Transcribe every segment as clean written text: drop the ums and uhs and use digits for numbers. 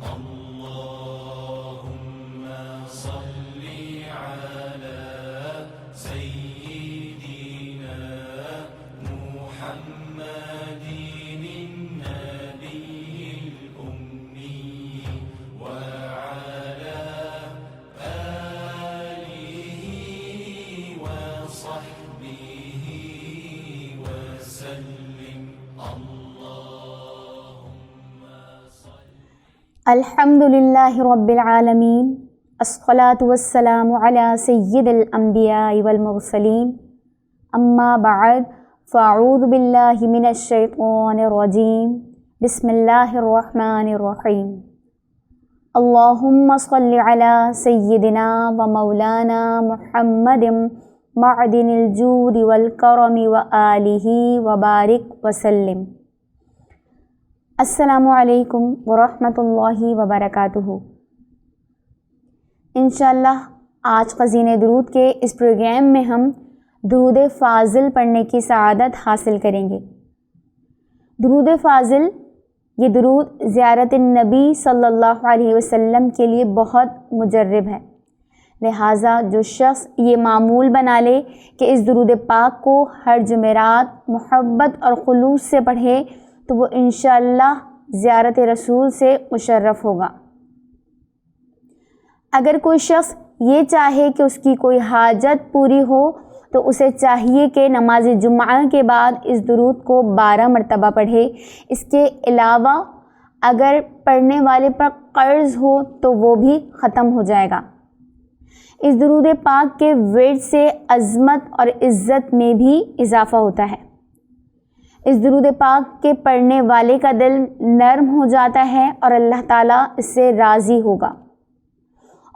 اللهم صل على سيدنا محمد النبي الأمي وعلى آله وصحبه وسلم. اللهم صل. الحمدللہ رب العالمین، الصلاۃ والسلام علی سید الانبیاء والمرسلین، اما بعد فاعوذ باللہ من الشیطان الرجیم، بسم اللہ الرحمن الرحیم. اللہم صل علی سیدنا و مولانا محمد معدن الجود والکرم وآلہ وبارک وسلم. السلام علیکم ورحمۃ اللہ وبرکاتہ. انشاءاللہ آج قزین درود کے اس پروگرام میں ہم درود فاضل پڑھنے کی سعادت حاصل کریں گے. درود فاضل یہ درود زیارت النبی صلی اللہ علیہ وسلم کے لیے بہت مجرب ہے، لہٰذا جو شخص یہ معمول بنا لے کہ اس درود پاک کو ہر جمعرات محبت اور خلوص سے پڑھے تو وہ انشاءاللہ زیارت رسول سے مشرف ہوگا. اگر کوئی شخص یہ چاہے کہ اس کی کوئی حاجت پوری ہو تو اسے چاہیے کہ نماز جمعہ کے بعد اس درود کو 12 مرتبہ پڑھے. اس کے علاوہ اگر پڑھنے والے پر قرض ہو تو وہ بھی ختم ہو جائے گا. اس درود پاک کے ورد سے عظمت اور عزت میں بھی اضافہ ہوتا ہے. اس درود پاک کے پڑھنے والے کا دل نرم ہو جاتا ہے اور اللہ تعالیٰ اس سے راضی ہوگا،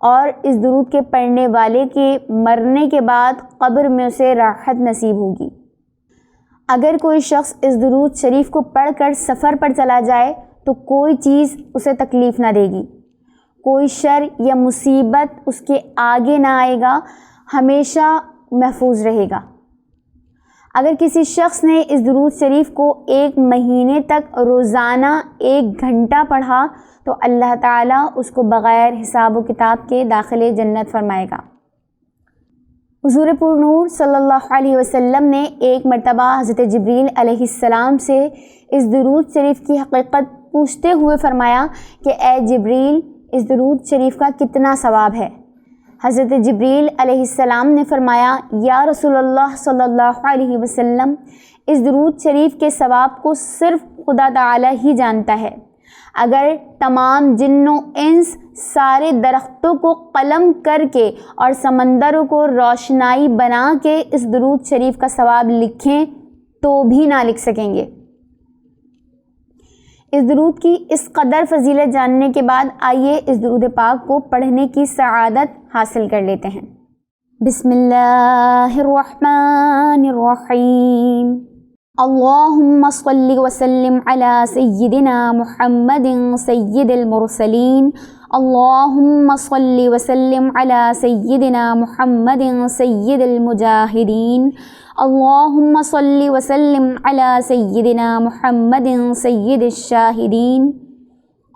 اور اس درود کے پڑھنے والے کے مرنے کے بعد قبر میں اسے راحت نصیب ہوگی. اگر کوئی شخص اس درود شریف کو پڑھ کر سفر پر چلا جائے تو کوئی چیز اسے تکلیف نہ دے گی، کوئی شر یا مصیبت اس کے آگے نہ آئے گا، ہمیشہ محفوظ رہے گا. اگر کسی شخص نے اس درود شریف کو 1 مہینے تک روزانہ 1 گھنٹہ پڑھا تو اللہ تعالیٰ اس کو بغیر حساب و کتاب کے داخل جنت فرمائے گا. حضور پر نور صلی اللہ علیہ وسلم نے ایک مرتبہ حضرت جبریل علیہ السلام سے اس درود شریف کی حقیقت پوچھتے ہوئے فرمایا کہ اے جبریل، اس درود شریف کا کتنا ثواب ہے؟ حضرت جبریل علیہ السلام نے فرمایا، یا رسول اللہ صلی اللہ علیہ وسلم، اس درود شریف کے ثواب کو صرف خدا تعالی ہی جانتا ہے. اگر تمام جن و انس سارے درختوں کو قلم کر کے اور سمندروں کو روشنائی بنا کے اس درود شریف کا ثواب لکھیں تو بھی نہ لکھ سکیں گے. اس درود کی اس قدر فضیلت جاننے کے بعد آئیے اس درود پاک کو پڑھنے کی سعادت حاصل کر لیتے ہیں. بسم اللہ الرحمن الرحیم. اللہم صل وسلم علی سیدنا محمد سید المرسلین. اللہم صل وسلم علی سیدنا محمد سید المجاہدین. اللہم صل وسلم علی سیدنا محمد سید الشاہدین.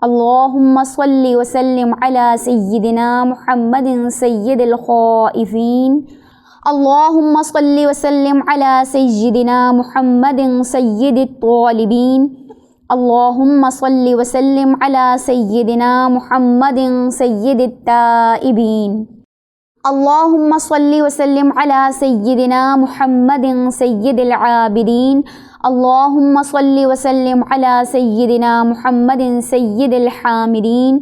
اللہم صل وسلم علی سیدنا محمد سید الخائفین. اللہم صل وسلم علی سیدنا محمد سید الطالبین. اللہم صل وسلم علی سیدنا محمد سید التائبین. اللہم صل وسلم علی سیدنا محمد سید العابدین. اللہم صل وسلم علی سیدنا محمد سید الحامدین.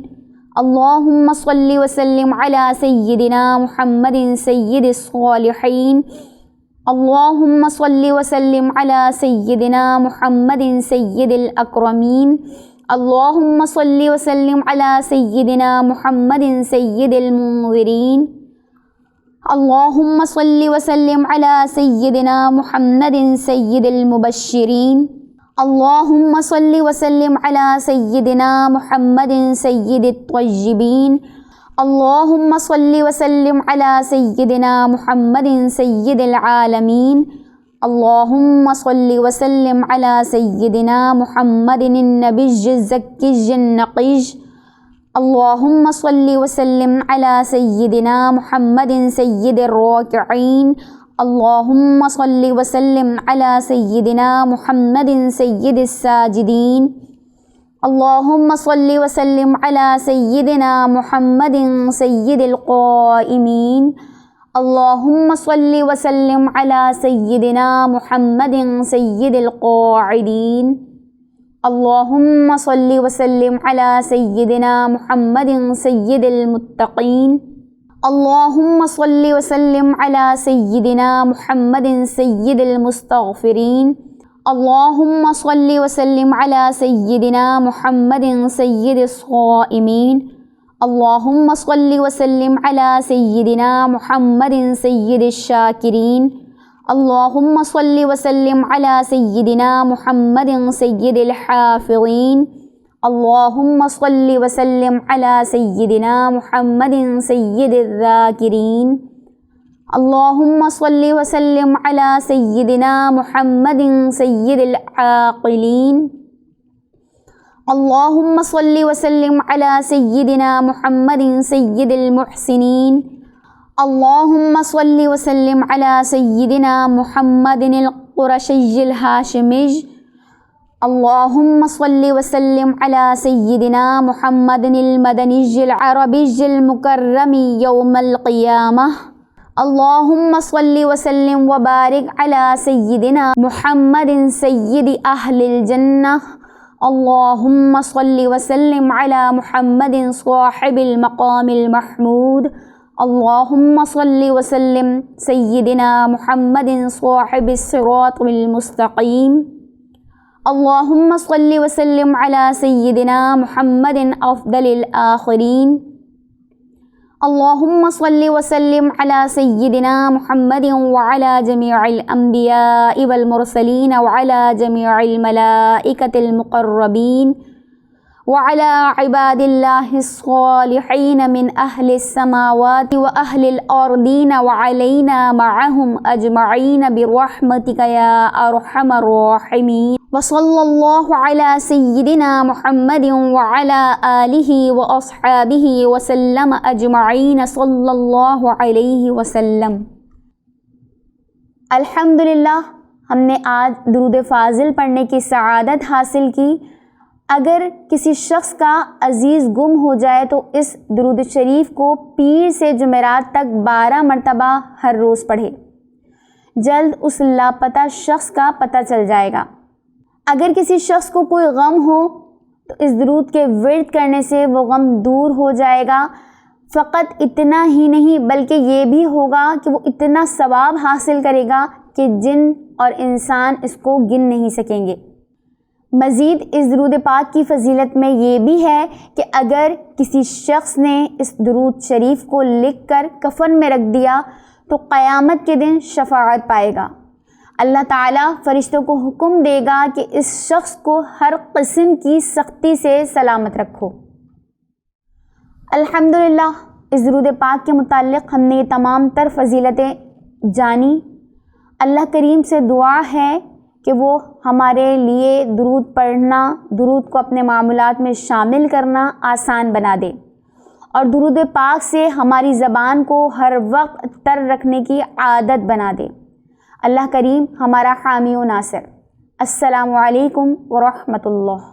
اللہم صل وسلم علی سیدنا محمد سید الصالحین. اللہم صل وسلم علی سیدنا محمد سید الاکرمین. اللہم صل وسلم علی سیدنا محمد سید المنذرین. اللہم صل وسلم علی سیدنا محمد سید المبشرین. اللہم صل وسلم علی سیدنا محمد سید الطیبین. اللہم صل وسلم علی سیدنا محمد سید العالمین. اللہم صل وسلم علی سیدنا محمد النبی الزکی النقی اللہم صلی وسلم علی سیدنا محمد سید الراکعین، اللہم صلی وسلم علی سیدنا محمد سید الساجدین، اللہم صلی وسلم علی سیدنا محمد سید القائمین، اللہم صلی وسلم علی سیدنا محمد سید القاعدین، اللہم صلی وسلم علی سیدنا محمد سید المتقین، اللہم صلی وسلم علی سیدنا محمد سید المستغفرین، اللہم صلی وسلم علی سیدنا محمد سید الصائمین، اللہم صلی وسلم علی سیدنا محمد سید الشاکرین، اللہم صلی وسلم علی سیدنا محمد سید الحافظین، اللہم صلی وسلم علی سیدنا محمد سید الذاکرین، اللہم صلی وسلم علی سیدنا محمد سید العاقلین، اللہم صلی وسلم علی سیدنا محمد سید المحسنین، اللہم صلی وسلم علی سیدنا محمد القرشی الہاشمی، اللہم صلی وسلم علی سیدنا محمد المدنی العربی المکرم یوم القیامہ، اللہم صلی وسلم وبارک علی سیدنا محمد سید اہل الجنہ، اللہم صلی وسلم علی محمد صاحب المقام المحمود، اللہم صلی وسلم سیدنا محمد صاحب الصراط المستقیم، اللہم صلی وسلم علی سیدنا محمد افضل الآخرین، اللہم صلی وسلم علی سیدنا محمد وعلی جمیع الانبیاء والمرسلین وعلی جمیع الملائکۃ المقربین وعلی عباد اللہ الصالحین من اہل السماوات واہل الارضین وعلینا معہم اجمعین برحمتک یا ارحم الراحمین، وصلی اللہ علی سیدنا محمد وعلی آلہ واصحابہ وسلم اجمعین، صلی اللہ علیہ وسلم۔ الحمدللہ ہم نے آج درود فاضل پڑھنے کی سعادت حاصل کی۔ اگر کسی شخص کا عزیز گم ہو جائے تو اس درود شریف کو پیر سے جمعرات تک 12 مرتبہ ہر روز پڑھے، جلد اس لاپتہ شخص کا پتہ چل جائے گا۔ اگر کسی شخص کو کوئی غم ہو تو اس درود کے ورد کرنے سے وہ غم دور ہو جائے گا۔ فقط اتنا ہی نہیں بلکہ یہ بھی ہوگا کہ وہ اتنا ثواب حاصل کرے گا کہ جن اور انسان اس کو گن نہیں سکیں گے۔ مزید اس درود پاک کی فضیلت میں یہ بھی ہے کہ اگر کسی شخص نے اس درود شریف کو لکھ کر کفن میں رکھ دیا تو قیامت کے دن شفاعت پائے گا۔ اللہ تعالیٰ فرشتوں کو حکم دے گا کہ اس شخص کو ہر قسم کی سختی سے سلامت رکھو۔ الحمدللہ اس درود پاک کے متعلق ہم نے یہ تمام تر فضیلتیں جانی۔ اللہ کریم سے دعا ہے کہ وہ ہمارے لیے درود پڑھنا، درود کو اپنے معمولات میں شامل کرنا آسان بنا دے، اور درود پاک سے ہماری زبان کو ہر وقت تر رکھنے کی عادت بنا دے۔ اللہ کریم ہمارا حامی و ناصر۔ السلام علیکم ورحمۃ اللہ۔